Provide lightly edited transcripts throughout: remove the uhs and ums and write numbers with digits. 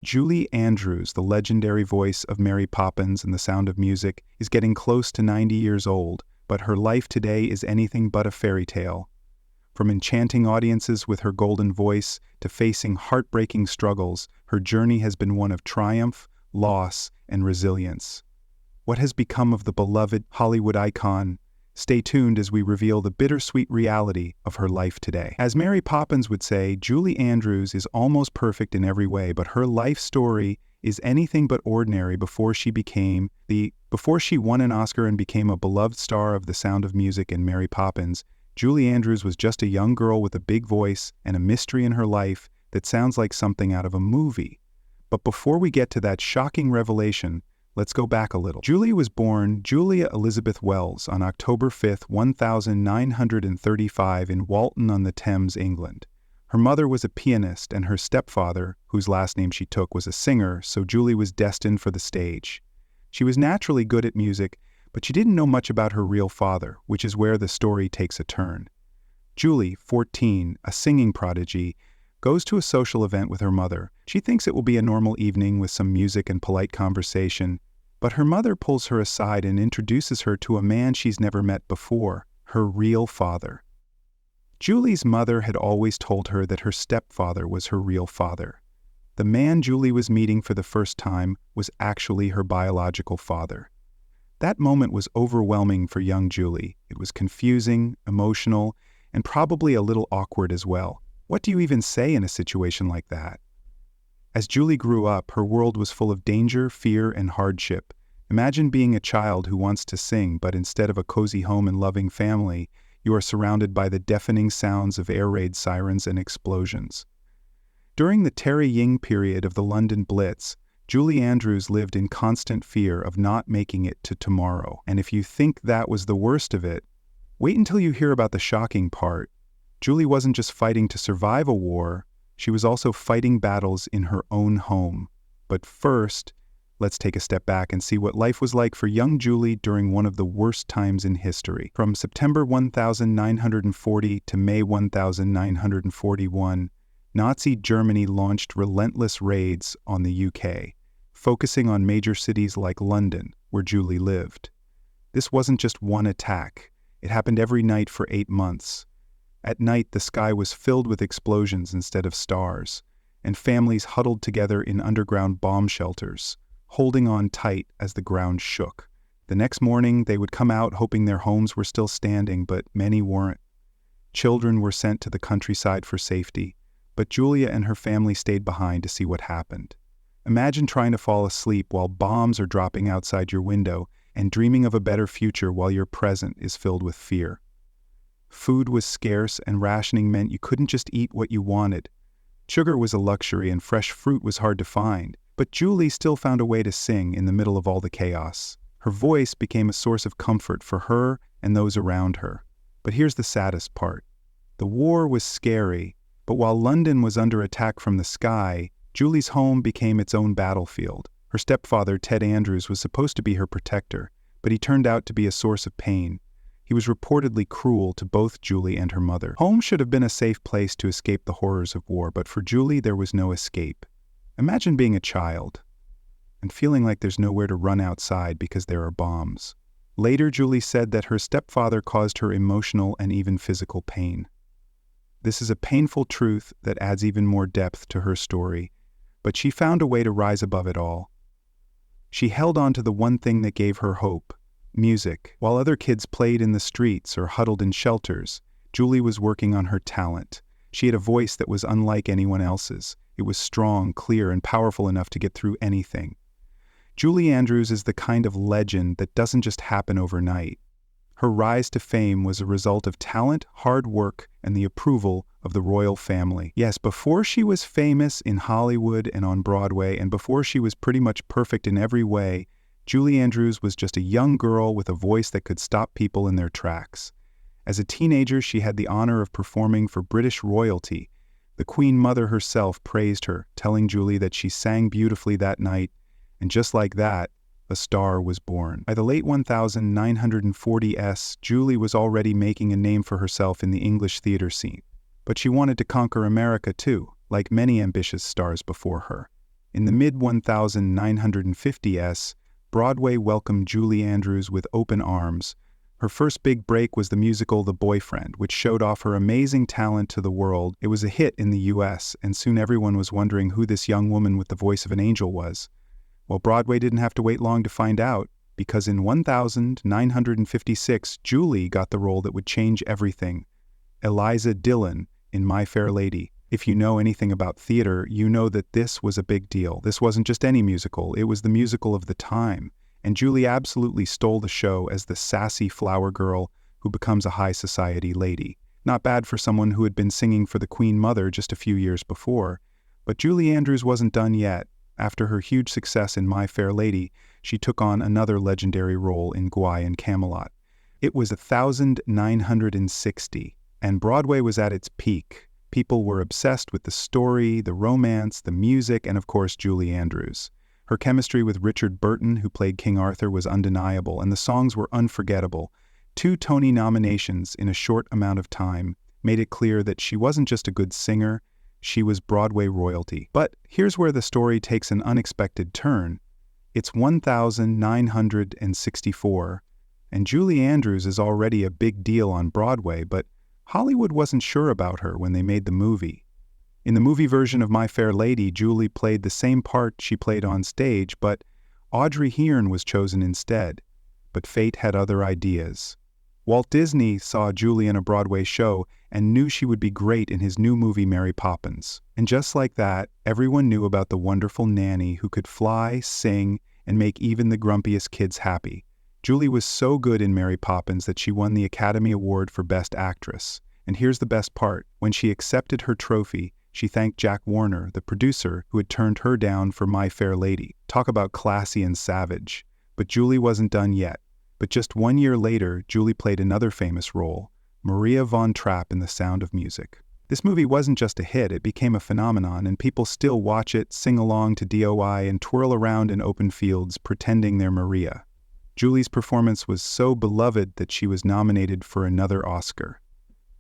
Julie Andrews, the legendary voice of Mary Poppins and The Sound of Music, is getting close to 90 years old, but her life today is anything but a fairy tale. From enchanting audiences with her golden voice to facing heartbreaking struggles, her journey has been one of triumph, loss, and resilience. What has become of the beloved Hollywood icon? Stay tuned as we reveal the bittersweet reality of her life today. As Mary Poppins would say, Julie Andrews is almost perfect in every way, but her life story is anything but ordinary before she won an Oscar and became a beloved star of The Sound of Music and Mary Poppins. Julie Andrews was just a young girl with a big voice and a mystery in her life that sounds like something out of a movie. But before we get to that shocking revelation, let's go back a little. Julie was born Julia Elizabeth Wells on October 5, 1935 in Walton-on-the-Thames, England. Her mother was a pianist and her stepfather, whose last name she took, was a singer, so Julie was destined for the stage. She was naturally good at music, but she didn't know much about her real father, which is where the story takes a turn. Julie, 14, a singing prodigy, goes to a social event with her mother. She thinks it will be a normal evening with some music and polite conversation, but her mother pulls her aside and introduces her to a man she's never met before, her real father. Julie's mother had always told her that her stepfather was her real father. The man Julie was meeting for the first time was actually her biological father. That moment was overwhelming for young Julie. It was confusing, emotional, and probably a little awkward as well. What do you even say in a situation like that? As Julie grew up, her world was full of danger, fear, and hardship. Imagine being a child who wants to sing, but instead of a cozy home and loving family, you are surrounded by the deafening sounds of air raid sirens and explosions. During the Terry Ying period of the London Blitz, Julie Andrews lived in constant fear of not making it to tomorrow. And if you think that was the worst of it, wait until you hear about the shocking part. Julie wasn't just fighting to survive a war, she was also fighting battles in her own home. But first, let's take a step back and see what life was like for young Julie during one of the worst times in history. From September 1940 to May 1941, Nazi Germany launched relentless raids on the UK, focusing on major cities like London, where Julie lived. This wasn't just one attack. It happened every night for 8 months. At night, the sky was filled with explosions instead of stars, and families huddled together in underground bomb shelters, holding on tight as the ground shook. The next morning, they would come out hoping their homes were still standing, but many weren't. Children were sent to the countryside for safety, but Julia and her family stayed behind to see what happened. Imagine trying to fall asleep while bombs are dropping outside your window and dreaming of a better future while your present is filled with fear. Food was scarce and rationing meant you couldn't just eat what you wanted. Sugar was a luxury and fresh fruit was hard to find, but Julie still found a way to sing in the middle of all the chaos. Her voice became a source of comfort for her and those around her. But here's the saddest part. The war was scary, but while London was under attack from the sky, Julie's home became its own battlefield. Her stepfather, Ted Andrews, was supposed to be her protector, but he turned out to be a source of pain. He was reportedly cruel to both Julie and her mother. Home should have been a safe place to escape the horrors of war, but for Julie there was no escape. Imagine being a child and feeling like there's nowhere to run outside because there are bombs. Later, Julie said that her stepfather caused her emotional and even physical pain. This is a painful truth that adds even more depth to her story, but she found a way to rise above it all. She held on to the one thing that gave her hope: music. While other kids played in the streets or huddled in shelters, Julie was working on her talent. She had a voice that was unlike anyone else's. It was strong, clear, and powerful enough to get through anything. Julie Andrews is the kind of legend that doesn't just happen overnight. Her rise to fame was a result of talent, hard work, and the approval of the royal family. Yes, before she was famous in Hollywood and on Broadway, and before she was pretty much perfect in every way, Julie Andrews was just a young girl with a voice that could stop people in their tracks. As a teenager, she had the honor of performing for British royalty. The Queen Mother herself praised her, telling Julie that she sang beautifully that night, and just like that, a star was born. By the late 1940s, Julie was already making a name for herself in the English theater scene. But she wanted to conquer America too, like many ambitious stars before her. In the mid-1950s, Broadway welcomed Julie Andrews with open arms. Her first big break was the musical The Boyfriend, which showed off her amazing talent to the world. It was a hit in the US, and soon everyone was wondering who this young woman with the voice of an angel was. Well, Broadway didn't have to wait long to find out, because in 1956, Julie got the role that would change everything. Eliza Dillon in My Fair Lady. If you know anything about theater, you know that this was a big deal. This wasn't just any musical, it was the musical of the time. And Julie absolutely stole the show as the sassy flower girl who becomes a high society lady. Not bad for someone who had been singing for the Queen Mother just a few years before. But Julie Andrews wasn't done yet. After her huge success in My Fair Lady, she took on another legendary role in Broadway and Camelot. It was 1960, and Broadway was at its peak. People were obsessed with the story, the romance, the music, and of course Julie Andrews. Her chemistry with Richard Burton, who played King Arthur, was undeniable, and the songs were unforgettable. 2 Tony nominations in a short amount of time made it clear that she wasn't just a good singer, she was Broadway royalty. But here's where the story takes an unexpected turn. It's 1964, and Julie Andrews is already a big deal on Broadway, but Hollywood wasn't sure about her when they made the movie. In the movie version of My Fair Lady, Julie played the same part she played on stage, but Audrey Hepburn was chosen instead. But fate had other ideas. Walt Disney saw Julie in a Broadway show and knew she would be great in his new movie Mary Poppins. And just like that, everyone knew about the wonderful nanny who could fly, sing, and make even the grumpiest kids happy. Julie was so good in Mary Poppins that she won the Academy Award for Best Actress. And here's the best part. When she accepted her trophy, she thanked Jack Warner, the producer, who had turned her down for My Fair Lady. Talk about classy and savage. But Julie wasn't done yet. But just 1 year later, Julie played another famous role, Maria von Trapp in The Sound of Music. This movie wasn't just a hit, it became a phenomenon, and people still watch it, sing along to DOI, and twirl around in open fields pretending they're Maria. Julie's performance was so beloved that she was nominated for another Oscar.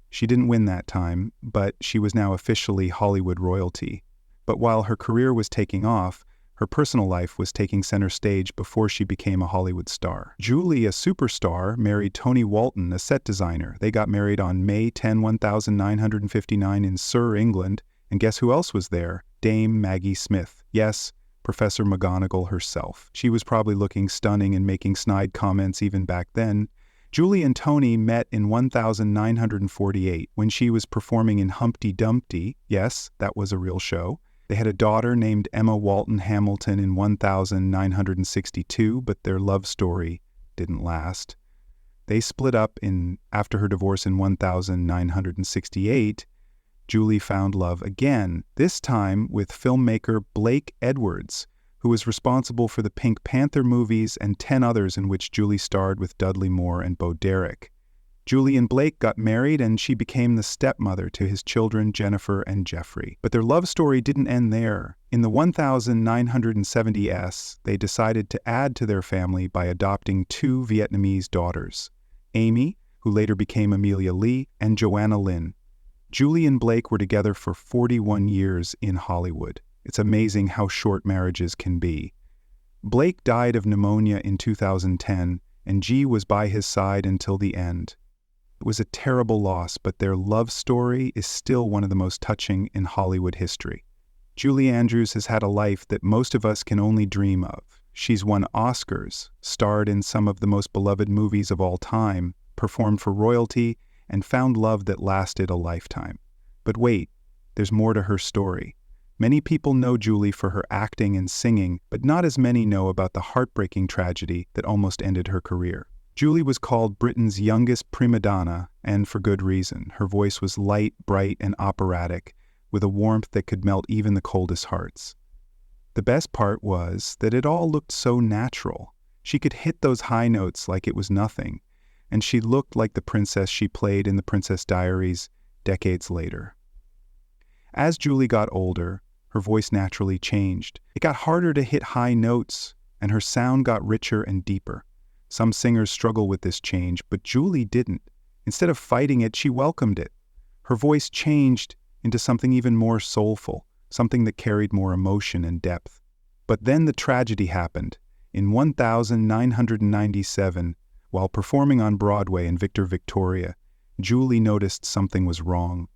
She didn't win that time, but she was now officially Hollywood royalty. But while her career was taking off, her personal life was taking center stage before she became a Hollywood star. Julie, a superstar, married Tony Walton, a set designer. They got married on May 10, 1959 in Surrey, England. And guess who else was there? Dame Maggie Smith. Yes, Professor McGonagall herself. She was probably looking stunning and making snide comments even back then. Julie and Tony met in 1948 when she was performing in Humpty Dumpty. Yes, that was a real show. They had a daughter named Emma Walton Hamilton in 1962, but their love story didn't last. They split up after her divorce in 1968. Julie found love again, this time with filmmaker Blake Edwards, who was responsible for the Pink Panther movies and 10 others in which Julie starred with Dudley Moore and Bo Derek. Julie and Blake got married and she became the stepmother to his children Jennifer and Jeffrey. But their love story didn't end there. In the 1970s, they decided to add to their family by adopting 2 Vietnamese daughters, Amy, who later became Amelia Lee, and Joanna Lynn. Julie and Blake were together for 41 years in Hollywood. It's amazing how short marriages can be. Blake died of pneumonia in 2010, and G was by his side until the end. It was a terrible loss, but their love story is still one of the most touching in Hollywood history. Julie Andrews has had a life that most of us can only dream of. She's won Oscars, starred in some of the most beloved movies of all time, performed for royalty, and found love that lasted a lifetime. But wait, there's more to her story. Many people know Julie for her acting and singing, but not as many know about the heartbreaking tragedy that almost ended her career. Julie was called Britain's youngest prima donna, and for good reason. Her voice was light, bright, and operatic, with a warmth that could melt even the coldest hearts. The best part was that it all looked so natural. She could hit those high notes like it was nothing, and she looked like the princess she played in The Princess Diaries decades later. As Julie got older, her voice naturally changed. It got harder to hit high notes, and her sound got richer and deeper. Some singers struggle with this change, but Julie didn't. Instead of fighting it, she welcomed it. Her voice changed into something even more soulful, something that carried more emotion and depth. But then the tragedy happened. In 1997, while performing on Broadway in Victoria, Julie noticed something was wrong.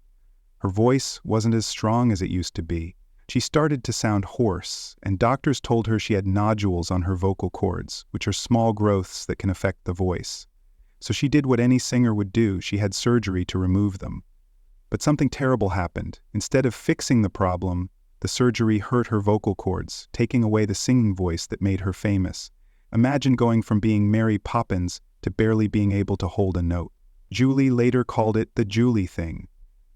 Her voice wasn't as strong as it used to be. She started to sound hoarse, and doctors told her she had nodules on her vocal cords, which are small growths that can affect the voice. So she did what any singer would do. She had surgery to remove them. But something terrible happened. Instead of fixing the problem, the surgery hurt her vocal cords, taking away the singing voice that made her famous. Imagine going from being Mary Poppins to barely being able to hold a note. Julie later called it the Julie thing.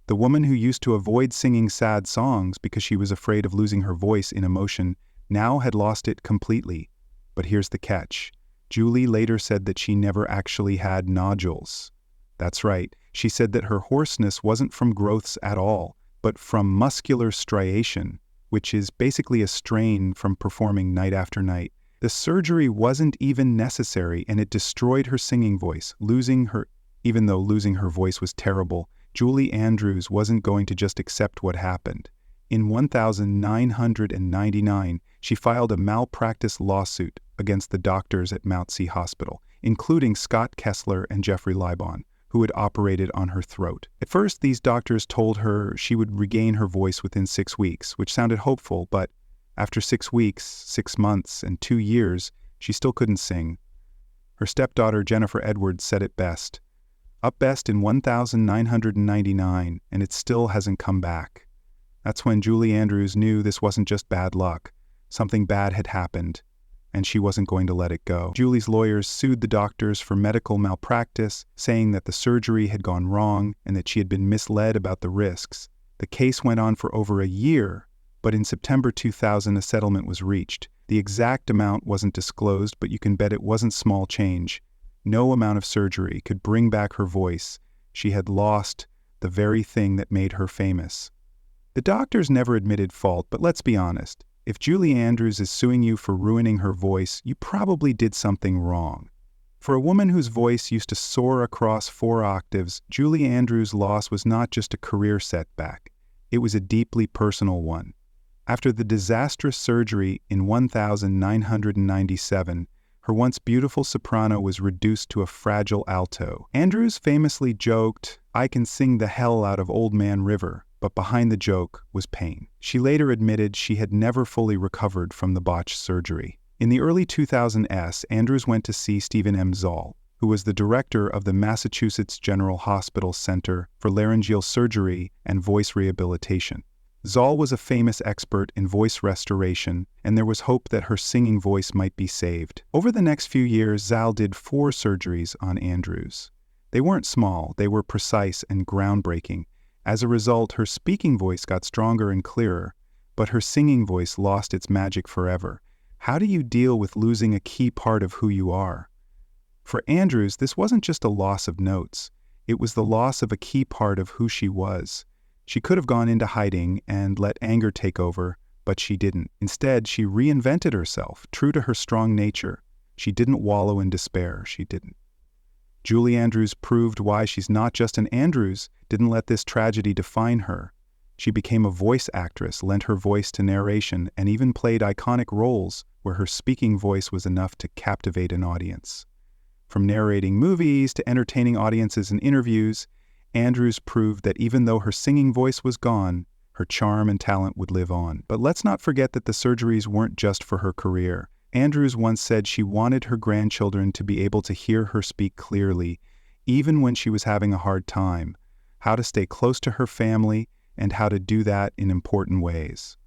The woman who used to avoid singing sad songs because she was afraid of losing her voice in emotion now had lost it completely. But here's the catch. Julie later said that she never actually had nodules. That's right, she said that her hoarseness wasn't from growths at all, but from muscular striation, which is basically a strain from performing night after night. The surgery wasn't even necessary, and it destroyed her singing voice, even though losing her voice was terrible. Julie Andrews wasn't going to just accept what happened. In 1999, she filed a malpractice lawsuit against the doctors at Mount C Hospital, including Scott Kessler and Jeffrey Libon, who had operated on her throat. At first, these doctors told her she would regain her voice within 6 weeks, which sounded hopeful, but after 6 weeks, 6 months, and 2 years, she still couldn't sing. Her stepdaughter Jennifer Edwards said it best. Up best in 1999, and it still hasn't come back. That's when Julie Andrews knew this wasn't just bad luck. Something bad had happened, and she wasn't going to let it go. Julie's lawyers sued the doctors for medical malpractice, saying that the surgery had gone wrong and that she had been misled about the risks. The case went on for over a year, but in September 2000 a settlement was reached. The exact amount wasn't disclosed, but you can bet it wasn't small change. No amount of surgery could bring back her voice. She had lost the very thing that made her famous. The doctors never admitted fault, but let's be honest. If Julie Andrews is suing you for ruining her voice, you probably did something wrong. For a woman whose voice used to soar across 4 octaves, Julie Andrews' loss was not just a career setback. It was a deeply personal one. After the disastrous surgery in 1997, her once beautiful soprano was reduced to a fragile alto. Andrews famously joked, "I can sing the hell out of Old Man River," but behind the joke was pain. She later admitted she had never fully recovered from the botched surgery. In the early 2000s, Andrews went to see Stephen M. Zoll, who was the director of the Massachusetts General Hospital Center for Laryngeal Surgery and Voice Rehabilitation. Zoll was a famous expert in voice restoration, and there was hope that her singing voice might be saved. Over the next few years, Zoll did 4 surgeries on Andrews. They weren't small, they were precise and groundbreaking. As a result, her speaking voice got stronger and clearer, but her singing voice lost its magic forever. How do you deal with losing a key part of who you are? For Andrews, this wasn't just a loss of notes. It was the loss of a key part of who she was. She could have gone into hiding and let anger take over, but she didn't. Instead, she reinvented herself, true to her strong nature. She didn't wallow in despair. She didn't. Julie Andrews proved why she's not just an Andrews, didn't let this tragedy define her. She became a voice actress, lent her voice to narration, and even played iconic roles where her speaking voice was enough to captivate an audience. From narrating movies to entertaining audiences in interviews, Andrews proved that even though her singing voice was gone, her charm and talent would live on. But let's not forget that the surgeries weren't just for her career. Andrews once said she wanted her grandchildren to be able to hear her speak clearly, even when she was having a hard time, how to stay close to her family, and how to do that in important ways.